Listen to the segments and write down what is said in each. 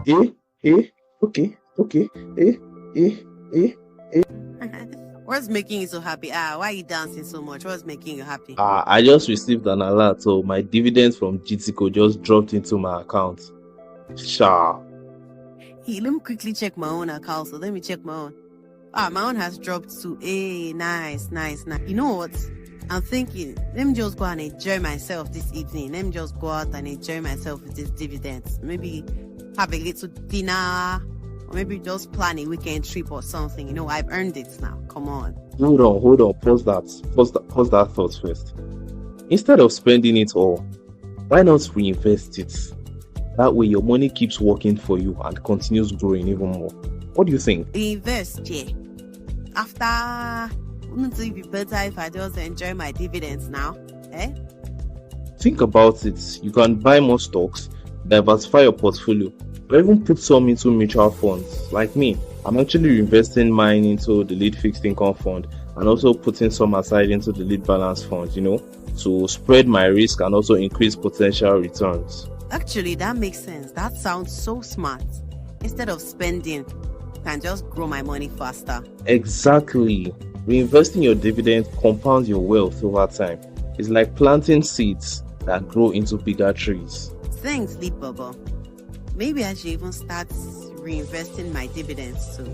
Eh, eh, okay, okay, eh, eh, eh. What's making you so happy? Why are you dancing so much? What's making you happy? I just received an alert, so my dividends from GTCO just dropped into my account. Sha. Hey, let me quickly check my own account. So let me check my own. My own has dropped to nice. You know what? I'm thinking, let me just go and enjoy myself this evening. Let me just go out and enjoy myself with these dividends. Maybe have a little dinner, or maybe just plan a weekend trip or something. You know, I've earned it now. Come on. Hold on. Pause that thought first. Instead of spending it all, why not reinvest it? That way your money keeps working for you and continues growing even more. What do you think? Invest, yeah. After, wouldn't it be better if I just enjoy my dividends now? Think about it. You can buy more stocks, diversify your portfolio, or even put some into mutual funds. Like me, I'm actually investing mine into the lead fixed income fund and also putting some aside into the lead balance fund, to spread my risk and also increase potential returns. Actually, that makes sense. That sounds so smart. Instead of spending, I can just grow my money faster. Exactly. Reinvesting your dividend compounds your wealth over time. It's like planting seeds that grow into bigger trees. Thanks, Lead Bubble. Maybe I should even start reinvesting my dividends too.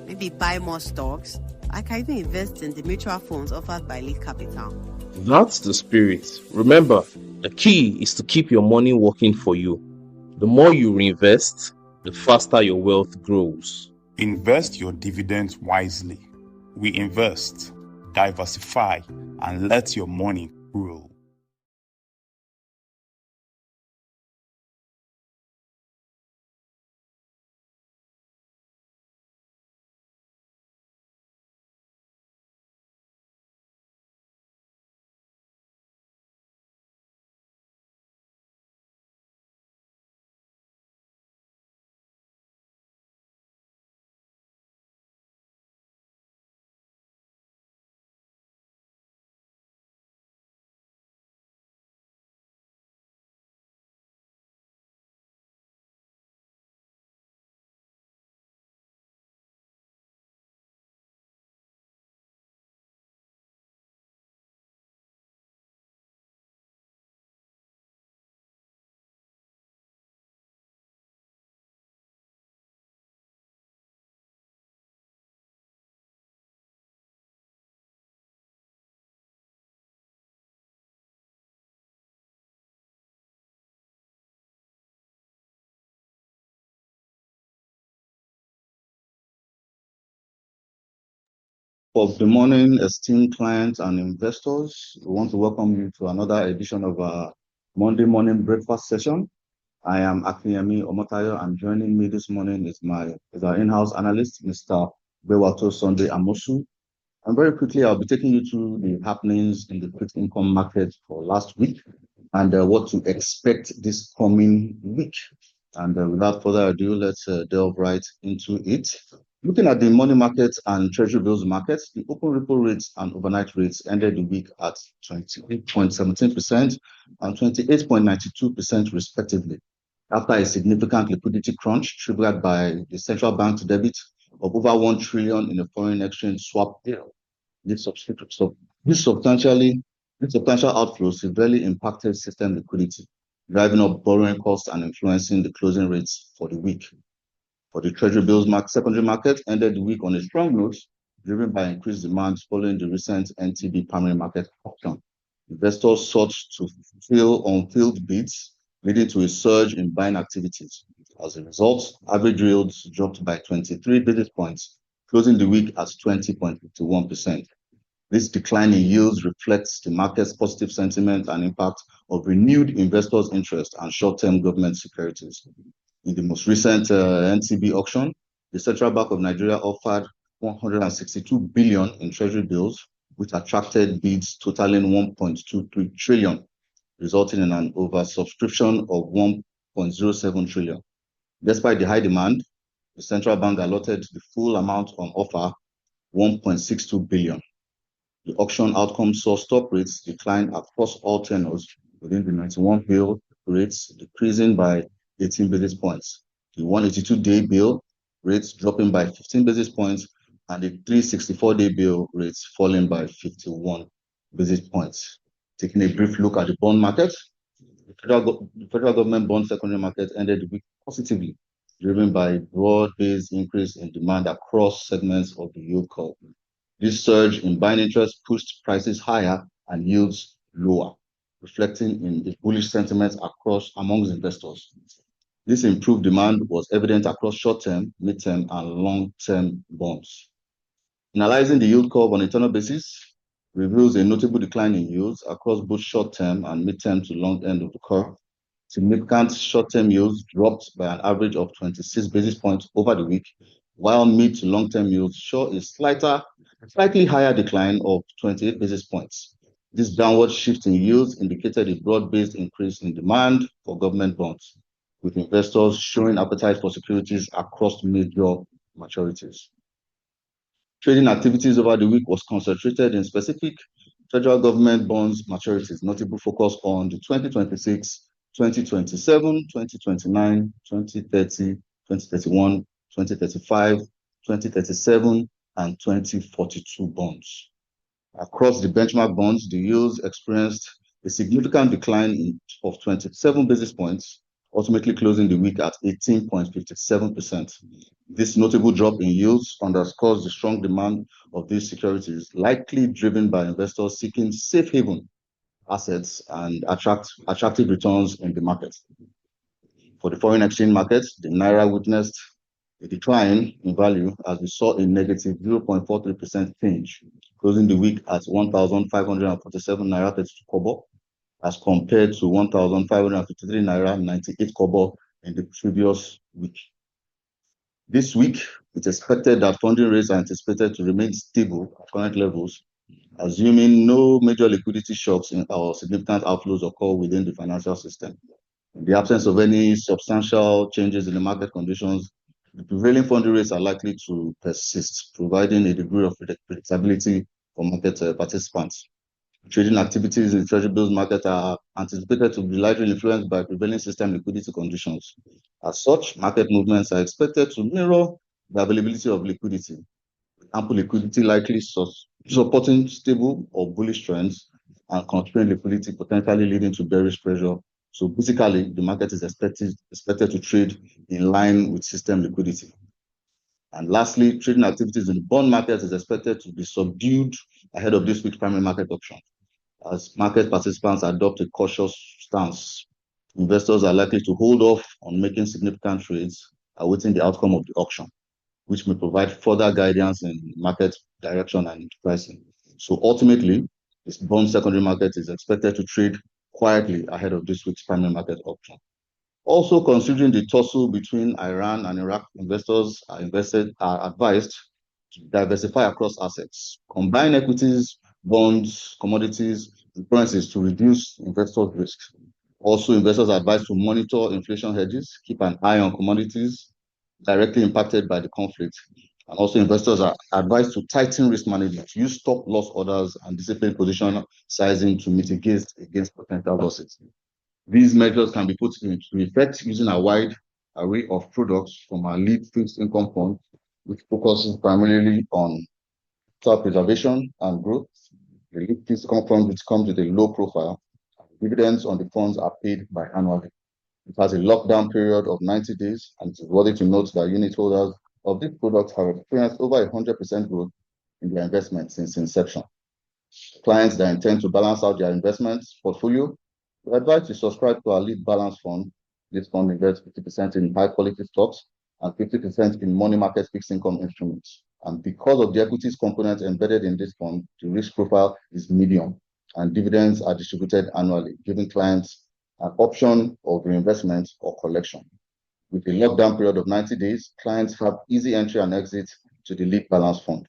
Maybe buy more stocks. I can even invest in the mutual funds offered by Lead Capital. That's the spirit. Remember, the key is to keep your money working for you. The more you reinvest, the faster your wealth grows. Invest your dividends wisely. Reinvest, diversify, and let your money grow. Good morning, esteemed clients and investors. We want to welcome you to another edition of our Monday morning breakfast session. I am Akinyemi Omotayo, and joining me this morning is our in-house analyst, Mr. Bewato Sunday Amosu. And very quickly, I'll be taking you through the happenings in the fixed income market for last week and what to expect this coming week. And without further ado, let's delve right into it. Looking at the money market and treasury bills markets, the open repo rates and overnight rates ended the week at 28.17% and 28.92% respectively, after a significant liquidity crunch triggered by the central bank's debit of over 1 trillion in a foreign exchange swap deal. This substantial outflow severely impacted system liquidity, driving up borrowing costs and influencing the closing rates for the week. For the treasury bills secondary market ended the week on a strong note, driven by increased demand following the recent NTB primary market auction. Investors sought to fill unfilled bids, leading to a surge in buying activities. As a result, average yields dropped by 23 basis points, closing the week at 20.51%. This decline in yields reflects the market's positive sentiment and impact of renewed investors' interest and short-term government securities. In the most recent NTB auction, the Central Bank of Nigeria offered 162 billion in treasury bills, which attracted bids totaling 1.23 trillion, resulting in an oversubscription of 1.07 trillion. Despite the high demand, the central bank allotted the full amount on offer, 1.62 billion. The auction outcome saw stock rates decline across all tenors within the 91 bill rates, decreasing by 18 basis points. the 182-day bill rates dropping by 15 basis points, and the 364-day bill rates falling by 51 basis points. Taking a brief look at the bond market, the federal government bond secondary market ended the week positively, driven by a broad-based increase in demand across segments of the yield curve. This surge in buying interest pushed prices higher and yields lower, reflecting in a bullish sentiment amongst investors. This improved demand was evident across short-term, mid-term, and long-term bonds. Analyzing the yield curve on a tenor basis reveals a notable decline in yields across both short-term and mid-term to long end of the curve. Significant short-term yields dropped by an average of 26 basis points over the week, while mid to long-term yields show a slightly higher decline of 28 basis points. This downward shift in yields indicated a broad-based increase in demand for government bonds, with investors showing appetite for securities across major maturities. Trading activities over the week was concentrated in specific federal government bonds maturities, notable focus on the 2026, 2027, 2029, 2030, 2031, 2035, 2037, and 2042 bonds. Across the benchmark bonds, the yields experienced a significant decline of 27 basis points, ultimately closing the week at 18.57%. This notable drop in yields underscores the strong demand of these securities, likely driven by investors seeking safe haven assets and attractive returns in the market. For the foreign exchange market, the Naira witnessed a decline in value as we saw a negative 0.43% change, closing the week at 1,547 Naira 32 kobo, as compared to 1,553 Naira 98 kobo in the previous week. This week, it's expected that funding rates are anticipated to remain stable at current levels, assuming no major liquidity shocks or significant outflows occur within the financial system. In the absence of any substantial changes in the market conditions, the prevailing funding rates are likely to persist, providing a degree of predictability for market participants. Trading activities in the Treasury bills market are anticipated to be largely influenced by prevailing system liquidity conditions. As such, market movements are expected to mirror the availability of liquidity, with ample liquidity likely supporting stable or bullish trends, and constrained liquidity potentially leading to bearish pressure. So basically, the market is expected to trade in line with system liquidity. And lastly, trading activities in the bond market is expected to be subdued ahead of this week's primary market auction. As market participants adopt a cautious stance, investors are likely to hold off on making significant trades, awaiting the outcome of the auction, which may provide further guidance in market direction and pricing. So ultimately, this bond secondary market is expected to trade quietly ahead of this week's primary market auction. Also, considering the tussle between Iran and Iraq, investors are advised to diversify across assets, combine equities, bonds, commodities, and currencies to reduce investors' risk. Also, investors are advised to monitor inflation hedges, keep an eye on commodities directly impacted by the conflict. And also, investors are advised to tighten risk management, use stop loss orders, and discipline position sizing to mitigate against potential losses. These measures can be put into effect using a wide array of products from our lead fixed income fund, which focuses primarily on capital preservation and growth. The lead fixed income fund, which comes with a low profile. Dividends on the funds are paid biannually. It has a lockdown period of 90 days, and it is worthy to note that unit holders of this product have experienced over 100% growth in their investment since inception. Clients that intend to balance out their investment portfolio, we advise to subscribe to our lead balance fund. This fund invests 50% in high quality stocks and 50% in money market fixed income instruments. And because of the equities component embedded in this fund, the risk profile is medium, and dividends are distributed annually, giving clients an option of reinvestment or collection. With a lockdown period of 90 days, clients have easy entry and exit to the lead balance fund.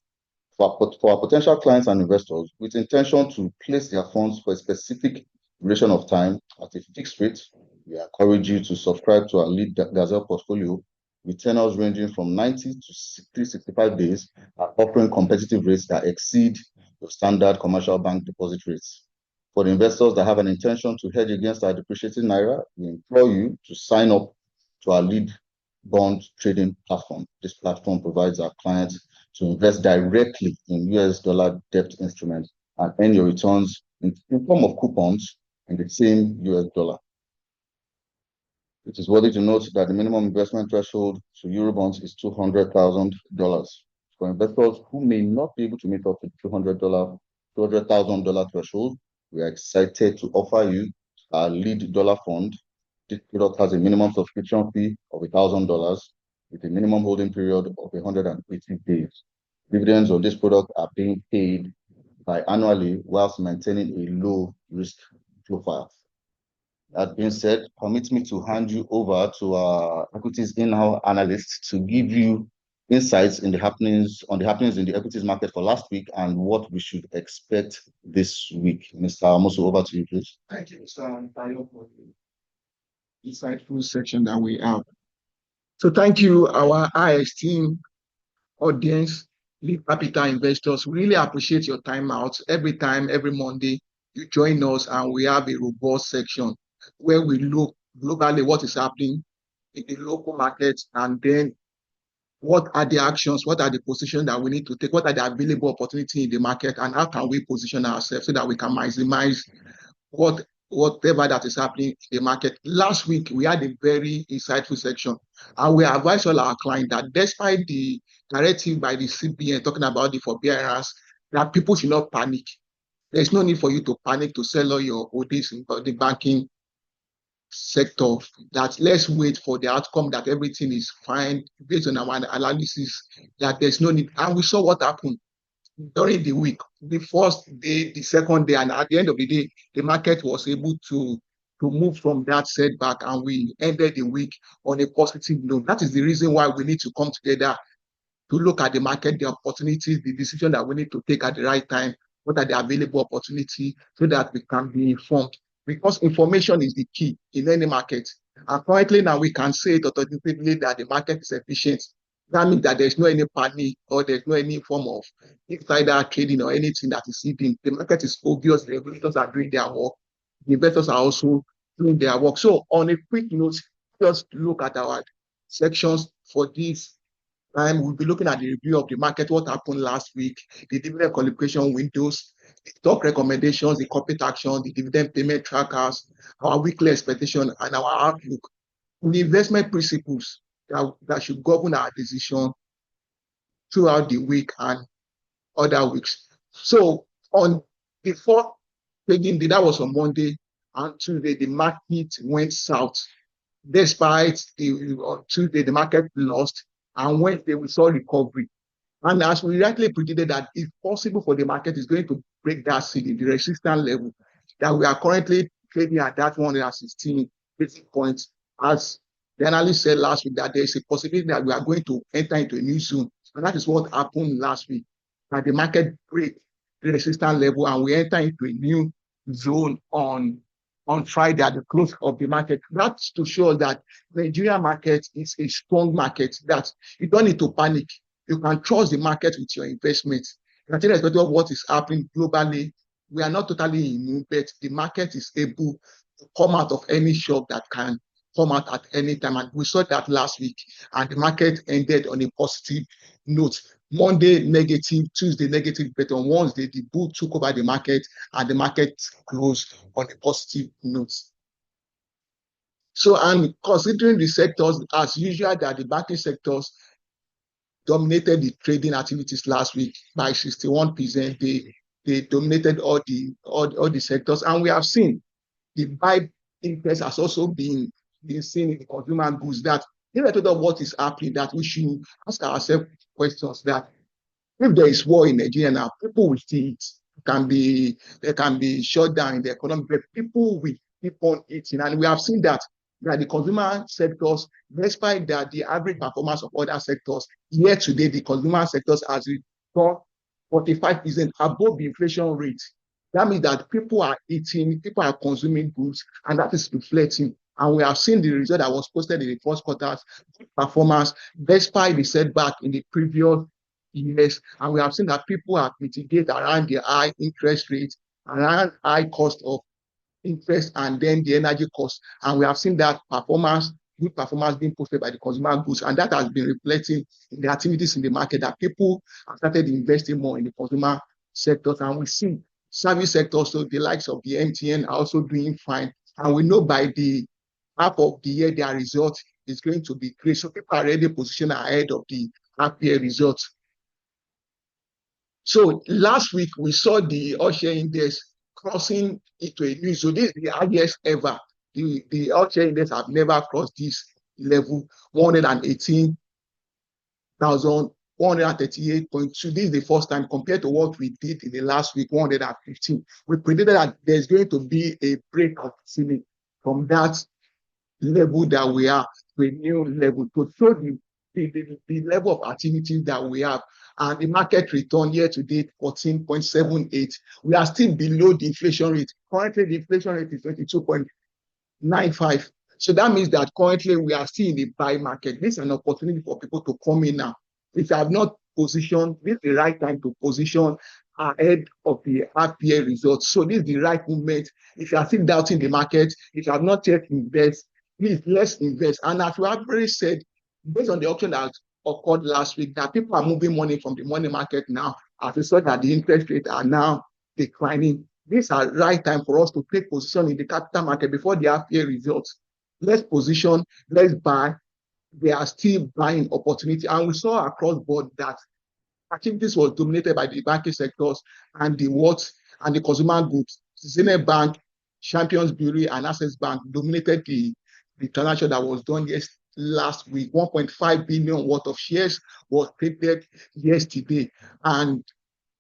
For our potential clients and investors with intention to place their funds for a specific duration of time at a fixed rate, we encourage you to subscribe to our lead Gazelle portfolio with tenors ranging from 90 to 365 days at offering competitive rates that exceed the standard commercial bank deposit rates. For the investors that have an intention to hedge against our depreciating Naira, we implore you to sign up to our lead bond trading platform. This platform provides our clients to invest directly in US dollar debt instruments and earn your returns in form of coupons in the same US dollar. It is worthy to note that the minimum investment threshold to Eurobonds is $200,000. For investors who may not be able to meet up to $200,000 threshold, we are excited to offer you our lead dollar fund. This product has a minimum subscription fee of $1,000 with a minimum holding period of 180 days. Dividends on this product are being paid biannually whilst maintaining a low risk profile. That being said, permit me to hand you over to our equities in-house analyst to give you insights in the happenings in the equities market for last week and what we should expect this week. Mr. Amosu, over to you, please. Thank you, Mr. Tayo, for the insightful section that we have. So thank you, our IX team, audience, Lead Capital investors. We really appreciate your time out. Every time, every Monday, you join us and we have a robust section where we look globally what is happening in the local market, and then what are the actions, what are the positions that we need to take, what are the available opportunities in the market, and how can we position ourselves so that we can maximize whatever that is happening in the market. Last week, we had a very insightful section, and we advised all our clients that despite the directive by the CBN talking about the forbearance, that people should not panic. There's no need for you to panic to sell all your holdings in the banking sector. That let's wait for the outcome, that everything is fine based on our analysis, that there's no need. And we saw what happened during the week, the first day, the second day, and at the end of the day, the market was able to move from that setback, and we ended the week on a positive note. That is the reason why we need to come together to look at the market, the opportunities, the decision that we need to take at the right time, what are the available opportunities, so that we can be informed. Because information is the key in any market. And currently now we can say it authoritatively that the market is efficient. That means that there's no any panic or there's no any form of insider trading or anything that is hidden. The market is obvious, the regulators are doing their work, the investors are also doing their work. So on a quick note, just look at our sections for this time. We'll be looking at the review of the market, what happened last week, the dividend qualification windows, the stock recommendations, the corporate action, the dividend payment trackers, our weekly expectation, and our outlook. The investment principles that should govern our decision throughout the week and other weeks. So on the fourth trading day, that was on Monday, and Tuesday, the market went south. Despite on Tuesday, the market lost, and Wednesday, we saw recovery. And as we rightly predicted that it's possible for the market is going to break that ceiling, the resistance level, that we are currently trading at that 116 basis points. As the analyst said last week, that there is a possibility that we are going to enter into a new zone. And that is what happened last week, that the market break the resistance level and we enter into a new zone on Friday at the close of the market. That's to show that the Nigerian market is a strong market, that you don't need to panic. You can trust the market with your investments. Irrespective of what is happening globally, we are not totally immune, but the market is able to come out of any shock that can come out at any time. And we saw that last week, and the market ended on a positive note. Monday negative, Tuesday negative, but on Wednesday, the bull took over the market and the market closed on a positive note. So, and considering the sectors, as usual, that the banking sectors dominated the trading activities last week by 61%. They dominated all the sectors, and we have seen the buy interest has also been seen in the consumer goods. That irrespective of what is happening, that we should ask ourselves questions that if there is war in Nigeria now, people will see it. There can be shut down in the economy, but people will keep on eating, and we have seen that the consumer sectors, despite that the average performance of other sectors, year to date, the consumer sectors has returned 45% above the inflation rate. That means that people are eating, people are consuming goods, and that is reflecting. And we have seen the result that was posted in the first quarter's performance, despite the setback in the previous years. And we have seen that people have mitigated around the high interest rates, around high cost of interest, and then the energy cost. And we have seen that performance good performance being posted by the consumer goods, and that has been reflecting in the activities in the market that people have started investing more in the consumer sectors. And we see service sectors, so the likes of the MTN are also doing fine. And we know by the half of the year, their result is going to be great. So people are already positioned ahead of the half year results. So last week, we saw the all-share index crossing into a new zone. This is the highest ever. The all-share index have never crossed this level, 118,138.2. This is the first time compared to what we did in the last week, 115. We predicted that there's going to be a break of ceiling from that level that we are to a new level to show the level of activities that we have. And the market return year to date, 14.78. We are still below the inflation rate. Currently, the inflation rate is 22.95. So that means that currently we are still in the buy market. This is an opportunity for people to come in now. If you have not positioned, this is the right time to position ahead of the half year results. So this is the right moment. If you are still doubting the market, if you have not yet invested, please let's invest. And as we have already said, based on the auction that occurred last week, that people are moving money from the money market now as we saw that the interest rates are now declining. This is the right time for us to take position in the capital market before the half year results. Let's position, let's buy. They are still buying opportunity. And we saw across board that activities was dominated by the banking sectors and the consumer goods. Zenith Bank, Champions Brewery, and Access Bank dominated the transaction that was done last week. 1.5 billion worth of shares was traded yesterday, and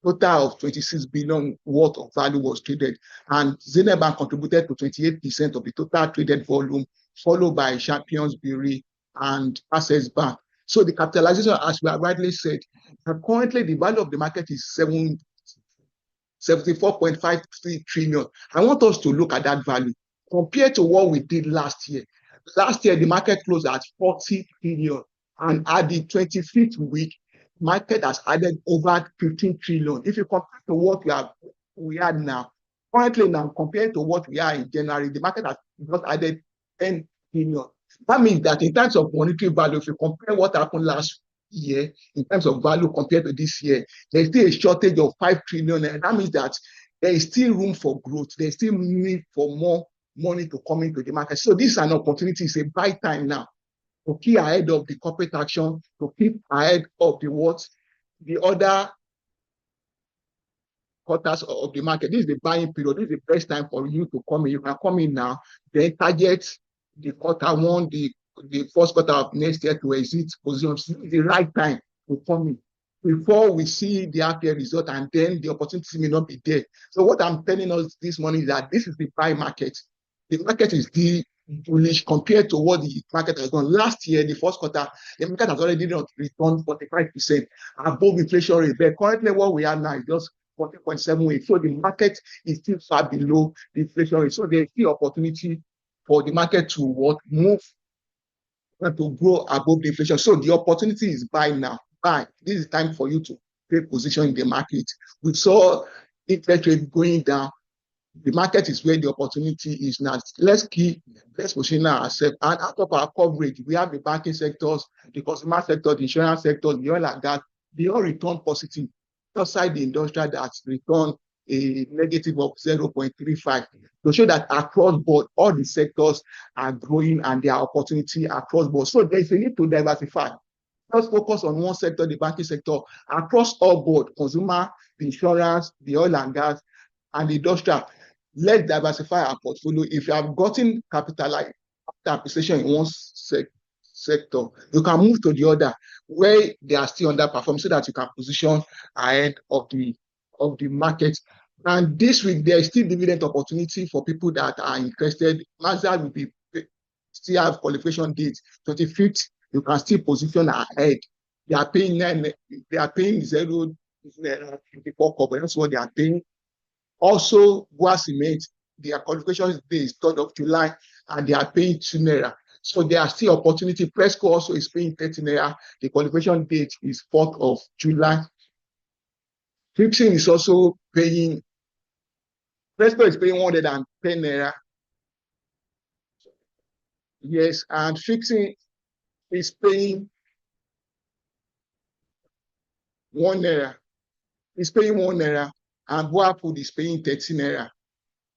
total of 26 billion worth of value was traded. And Zenith Bank contributed to 28% of the total traded volume, followed by Champions Brewery and Access Bank. So the capitalization, as we have rightly said, currently the value of the market is 74.53 trillion. I want us to look at that value compared to what we did last year. Last year, the market closed at 40 trillion. And at the 25th week, market has added over 15 trillion. If you compare to what we are now, currently now, compared to what we are in January, the market has just added 10 trillion. That means that in terms of monetary value, if you compare what happened last year in terms of value compared to this year, there's still a shortage of 5 trillion. And that means that there is still room for growth. There's still need for more money to come into the market. So this is an opportunity. It's a buy time now to keep ahead of the corporate action, to keep ahead of the other quarters of the market. This is the buying period. This is the best time for you to come in. You can come in now, then target the quarter one, the first quarter of next year to exit positions. This is the right time to come in before we see the half year result, and then the opportunity may not be there. So what I'm telling us this morning is that this is the buy market. The market is the bullish compared to what the market has done. Last year, the first quarter, the market has already returned 45% above inflation rate. But currently, what we are now is just 40.78. So the market is still far below the inflation rate. So there's still opportunity for the market to move and to grow above the inflation. So the opportunity is buy now. Buy. This is time for you to take position in the market. We saw interest rate going down. The market is where the opportunity is now. Let's position ourselves. And out of our coverage, we have the banking sectors, the consumer sector, the insurance sector, the oil and gas. They all return positive. Outside the industrial, that's returned a negative of 0.35 to show that across board, all the sectors are growing and there are opportunity across board. So there's a need to diversify. Just focus on one sector, the banking sector, across all board, consumer, the insurance, the oil and gas, and the industrial. Let's diversify our portfolio. If you have gotten capital appreciation in one sector, you can move to the other where they are still underperforming so that you can position ahead of the market. And this week, there is still dividend opportunity for people that are interested. Mazda will still have qualification dates. 25th, you can still position ahead. They are paying 0.54. That's what they are paying. Also, Bua Cement, their qualification day is 3rd of July, and they are paying 2 naira. So there are still opportunity. Presco also is paying 30 naira. The qualification date is 4th of July. Fixing is also paying. Presco is paying 110 naira. Yes, and fixing is paying 1 naira. It's paying 1 naira, and Boa Food is paying 13 naira.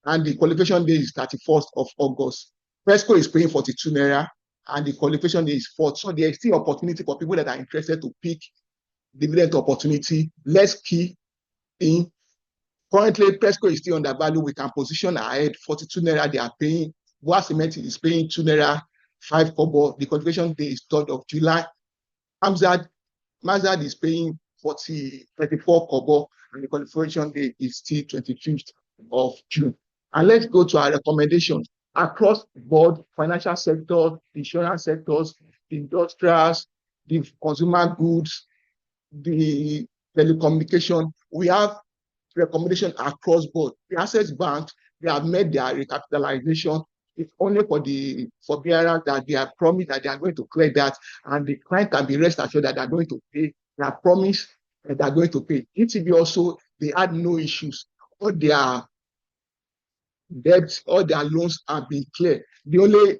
And the qualification day is 31st of August. Presco is paying 42 naira, and the qualification day is 4th. So there is still opportunity for people that are interested to pick dividend opportunity. Let's key in. Currently, Presco is still undervalued. We can position ahead. 42 naira they are paying. Boa Cement is paying 2 naira 5 kobo. The qualification day is 3rd of July. Mazad is paying 34 kobo, and the qualification day is still 25th of June. And let's go to our recommendations across the board: financial sector, insurance sectors, the industrials, the consumer goods, the telecommunication. We have recommendation across board. The Access Bank, they have made their recapitalization. It's only for the forbearance that they have promised that they are going to clear that, and the client can be rest assured that they are going to pay. They have promised that they are going to pay. GTB also, they had no issues. All their debts, all their loans have been clear. The only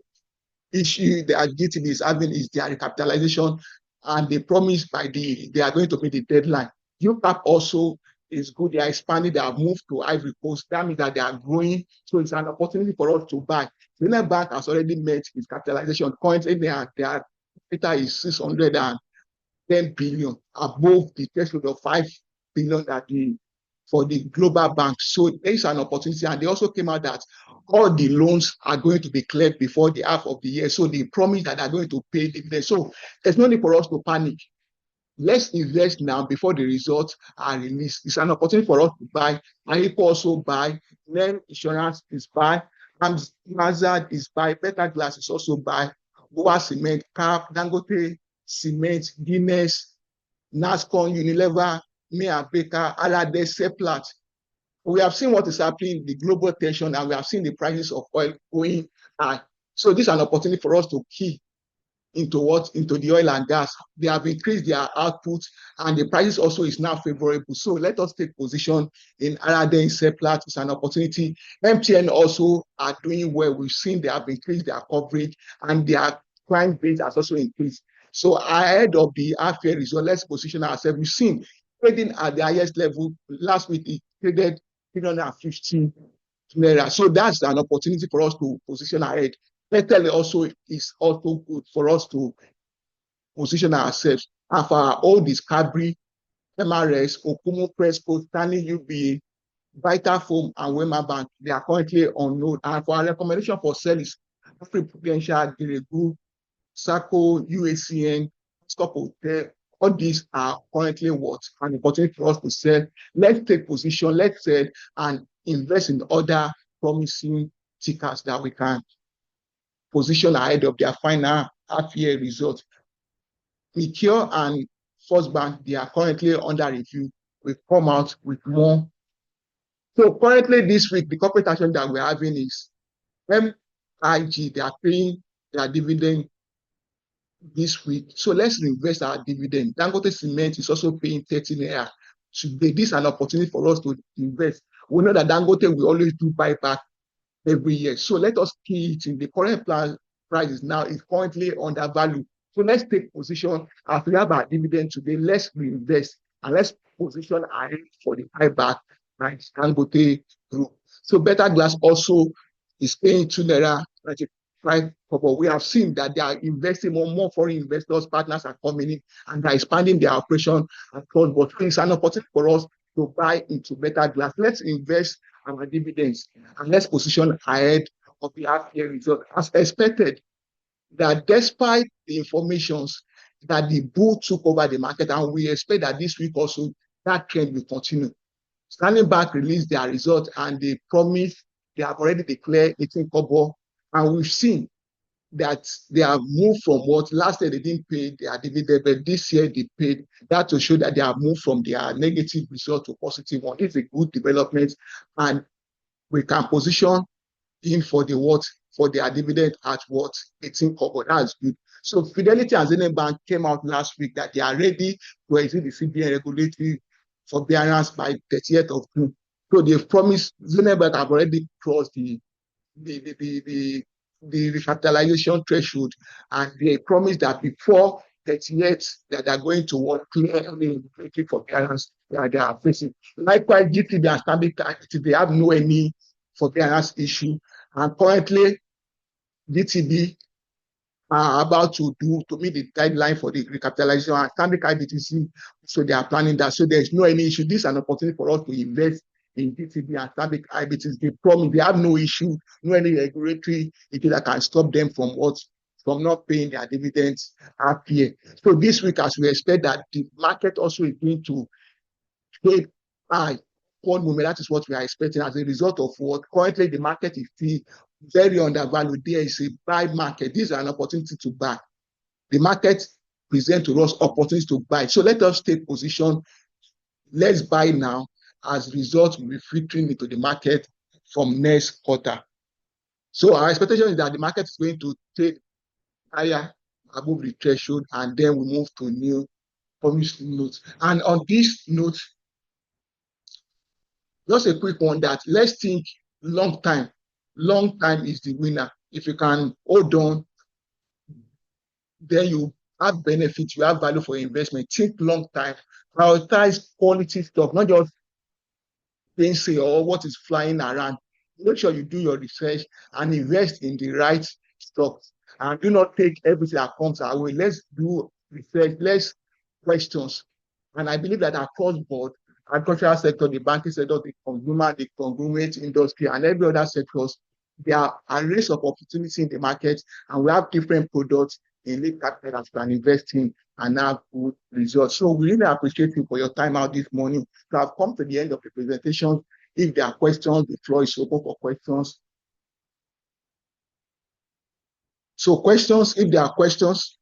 issue that GTB is having is their recapitalization, and they promised they are going to pay the deadline. UCAP also is good. They are expanding. They have moved to Ivory Coast. That means that they are growing. So it's an opportunity for us to buy. Zenith Bank has already met its capitalization. Currently, their capital is 610 billion, above the threshold of 5 billion that for the global bank. So there is an opportunity. And they also came out that all the loans are going to be cleared before the half of the year. So they promise that they are going to pay dividends. So there's no need for us to panic. Let's invest now before the results are released. It's an opportunity for us to buy. Aliko also buy. NEM Insurance is buy. Mazad is buy. Better Glass is also buy. Boa Cement, CAP, Dangote Cement, Guinness, NASCON, Unilever, Mia Baker, Alade, Seplat. We have seen what is happening, the global tension, and we have seen the prices of oil going high. So this is an opportunity for us to key into the oil and gas. They have increased their output, and the prices also is now favorable. So let us take position in Alade, Seplat. It's an opportunity. MTN also are doing well. We've seen they have increased their coverage, and their client base has also increased. So ahead of the half-year result, let's position ourselves. We've seen trading at the highest level. Last week, it traded 350 naira. So that's an opportunity for us to position ahead. Betel also is also good for us to position ourselves. And for all this Cadbury, MRS, Okumu, Presco, Stanley UBA, Vitafoam, and Wema Bank, they are currently on note. And for our recommendation for sell is Prudential, Diregu, Sako, UACN, Scop Hotel. All these are currently what an opportunity for us to sell. Let's take position, let's sell and invest in other promising tickers that we can position ahead of their final half-year result. Meteor and First Bank, they are currently under review. We've come out with more. So currently this week, the corporate action that we're having is MIG, they are paying their dividend this week. So let's invest our dividend. Dangote Cement is also paying 30 naira today. This is an opportunity for us to invest. We know that Dangote will always do buyback every year. So let us key it in. The current price is now is currently undervalued. So let's take position as we have our dividend today. Let's reinvest and let's position ahead for the buyback by Dangote Group. So Better Glass also is paying 2 naira 95 kobo. We have seen that they are investing more foreign investors, partners are coming in and they're expanding their operation across. But it's an opportunity for us to buy into Better Glass. Let's invest our dividends and let's position ahead of the half-year result. As expected, that despite the informations that the bull took over the market, and we expect that this week also that trend will continue. Standing Bank released their result and they promised, they have already declared 18 kobo, and we've seen that they have moved from what last year they didn't pay their dividend, but this year they paid. That to show that they have moved from their negative result to positive one. It's a good development, and we can position in for their dividend at 18 kobo. That's good. So Fidelity and Zenith Bank came out last week that they are ready to exit the CBN regulatory forbearance by 30th of June. So they've promised. Zenith Bank have already crossed the the recapitalization threshold, and they promised that before 38 that they're going to work clear any regulatory forbearance that they are facing. Likewise, GTB and Stanbic IBTC, they have no any forbearance issue, and currently GTB are about to meet the deadline for the recapitalization, and Stanbic IBTC, so they are planning that. So there's no any issue. This is an opportunity for us to invest in GTB and Stanbic IBTC. They promise they have no issue, no any regulatory issue that can stop them from not paying their dividends half year. So this week, as we expect that the market also is going to trade high one moment, that is what we are expecting as a result of what currently the market is still very undervalued. There is a buy market. This is an opportunity to buy. The market presents to us opportunities to buy. So let us take position. Let's buy now. As a result, we'll be filtering into the market from next quarter. So our expectation is that the market is going to trade higher above the threshold, and then we move to new promising notes. And on this note, just a quick one that let's think long time. Long time is the winner. If you can hold on, then you have benefits, you have value for investment. Think long time. Prioritize quality stuff, not just fancy or what is flying around. Make sure you do your research and invest in the right stocks. And do not take everything that comes our way. Let's do research, let's questions. And I believe that across board, agricultural sector, the banking sector, the consumer, the conglomerate industry, and every other sectors, there are arrays of opportunity in the market, and we have different products in lead capital that you can invest in and have good results. So we really appreciate you for your time out this morning. To have come to the end of the presentation. If there are questions, the floor is open for questions. So questions, if there are questions.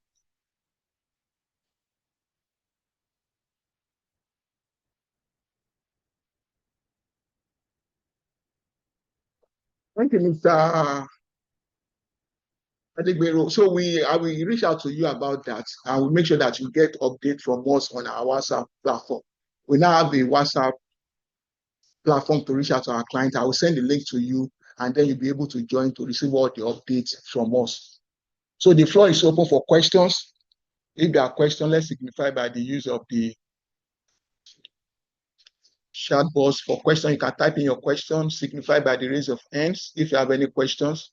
Thank you, Mr. Adegbero. So I will reach out to you about that, and we'll make sure that you get updates from us on our WhatsApp platform. We now have a WhatsApp platform to reach out to our clients. I will send the link to you, and then you'll be able to join to receive all the updates from us. So the floor is open for questions. If there are questions, let's signify by the use of the chat box. For questions, you can type in your question, signify by the raise of hands if you have any questions.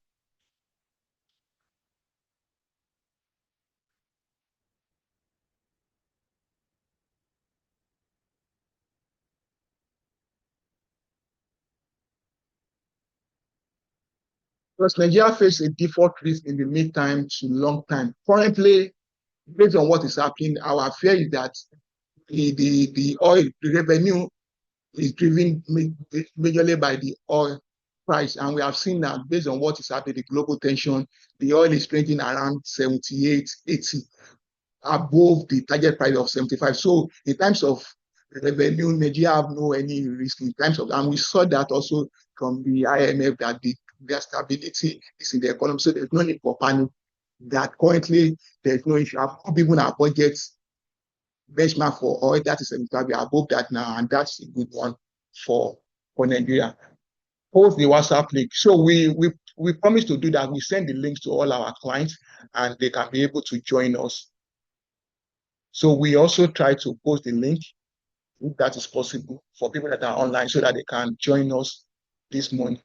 Because Nigeria faces a default risk in the mid-time to long time. Currently, based on what is happening, our fear is that the oil, the revenue is driven majorly by the oil price. And we have seen that based on what is happening, the global tension, the oil is trading around 78, 80, above the target price of 75. So in terms of revenue, Nigeria have no any risk in terms of, and we saw that also from the IMF that their stability is in the economy. So there's no need for panic that currently there's no issue. Even our budget benchmark for oil, that is we are above that now, and that's a good one for Nigeria. Post the WhatsApp link. So we promise to do that. We send the links to all our clients, and they can be able to join us. So we also try to post the link, if that is possible, for people that are online so that they can join us this morning.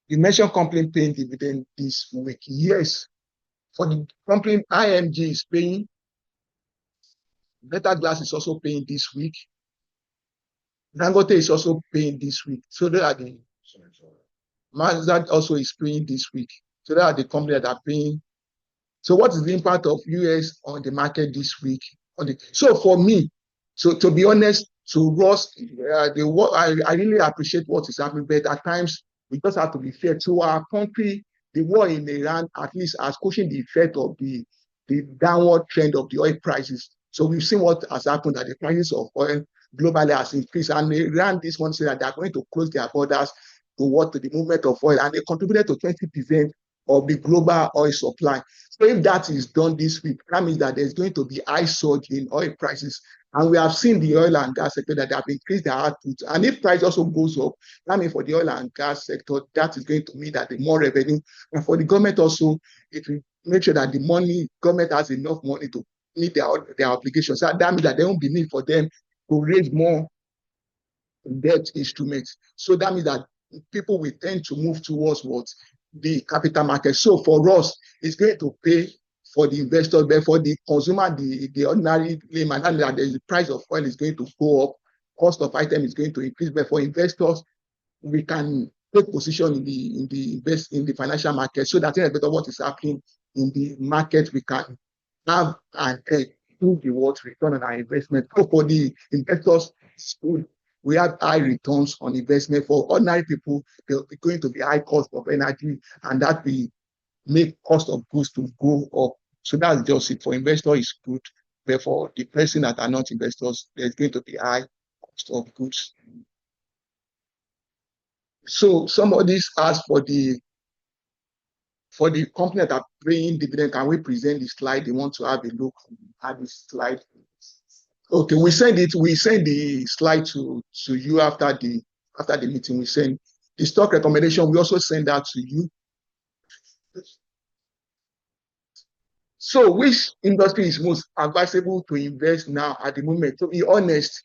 You mentioned company paying dividend this week. Yes. For the company, IMG is paying. Better Glass is also paying this week. Dangote is also paying this week. So they are the Mazda also is paying this week. So they are the companies that are paying. So what is the impact of US on the market this week? So for me, so to be honest, to Ross, I really appreciate what is happening, but at times we just have to be fair to our country. The war in Iran at least has cushioned the effect of the downward trend of the oil prices. So we've seen what has happened, that the prices of oil globally has increased, and Iran this one said that they are going to close their borders to the movement of oil, and they contributed to 20% of the global oil supply. So if that is done this week, that means that there's going to be high surge in oil prices, And we have seen the oil and gas sector that they have increased their output. And if price also goes up, that means for the oil and gas sector, that is going to mean that the more revenue. And for the government also, it will make sure that the money, government has enough money to meet their obligations. So that means that there won't be need for them to raise more debt instruments. So that means that people will tend to move towards what? The capital market. So for us, it's going to pay for the investors, but for the consumer, the ordinary layman, and that the price of oil is going to go up, cost of item is going to increase. But for investors, we can take position in the financial market, so that irrespective of what is happening in the market, we can have and do the what return on our investment. So for the investors, it's good. We have high returns on investment. For ordinary people, there's going to be high cost of energy, and that will make cost of goods to go up. So that's just it. For investors, it's good. But for the person that are not investors, there's going to be high cost of goods. So somebody asked for the company that are paying dividend, can we present the slide? They want to have a look at the slide. Okay, we send the slide to you after the meeting. We send the stock recommendation. We also send that to you. So which industry is most advisable to invest now at the moment? To be honest,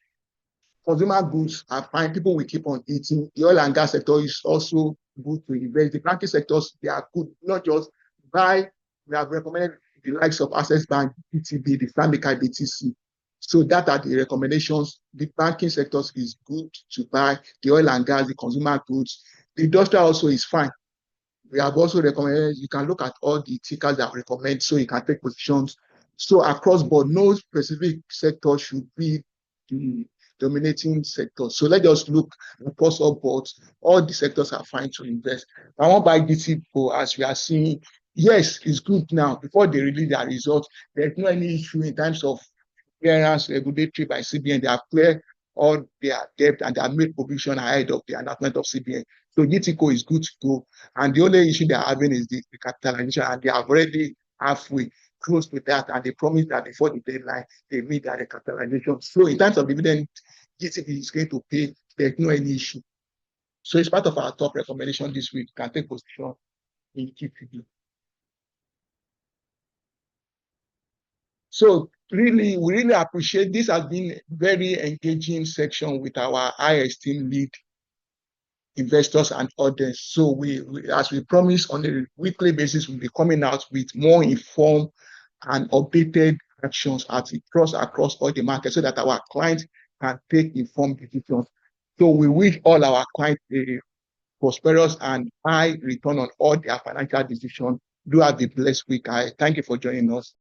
consumer goods are fine. People will keep on eating. The oil and gas sector is also good to invest. The banking sectors, they are good. Not just buy. We have recommended the likes of Access Bank, PTB, the Stanbic IBTC. So that are the recommendations. The banking sectors is good to buy. The oil and gas, the consumer goods. The industrial also is fine. We have also recommended, you can look at all the tickers that recommend, so you can take positions. So across board, no specific sector should be the dominating sector. So let's just look across all boards. All the sectors are fine to invest. I want to buy GTCO, as we are seeing. Yes, it's good now. Before they release their results, there's no any issue in terms of clearance regulatory by CBN. They have cleared all their debt and they have made provision ahead of the announcement of CBN. So GTCO is good to go. And the only issue they are having is the capitalization, and they are already halfway close with that. And they promise that before the deadline, they meet their capitalization. So in terms of dividend, GTCO is going to pay. There's no any issue. So it's part of our top recommendation this week. You can take position in GTCO. So really, we really appreciate this. Has been very engaging section with our high esteemed lead investors and audience. So we, as we promised, on a weekly basis, we'll be coming out with more informed and updated actions across all the markets, so that our clients can take informed decisions. So we wish all our clients a prosperous and high return on all their financial decisions. Do have a blessed week. I thank you for joining us.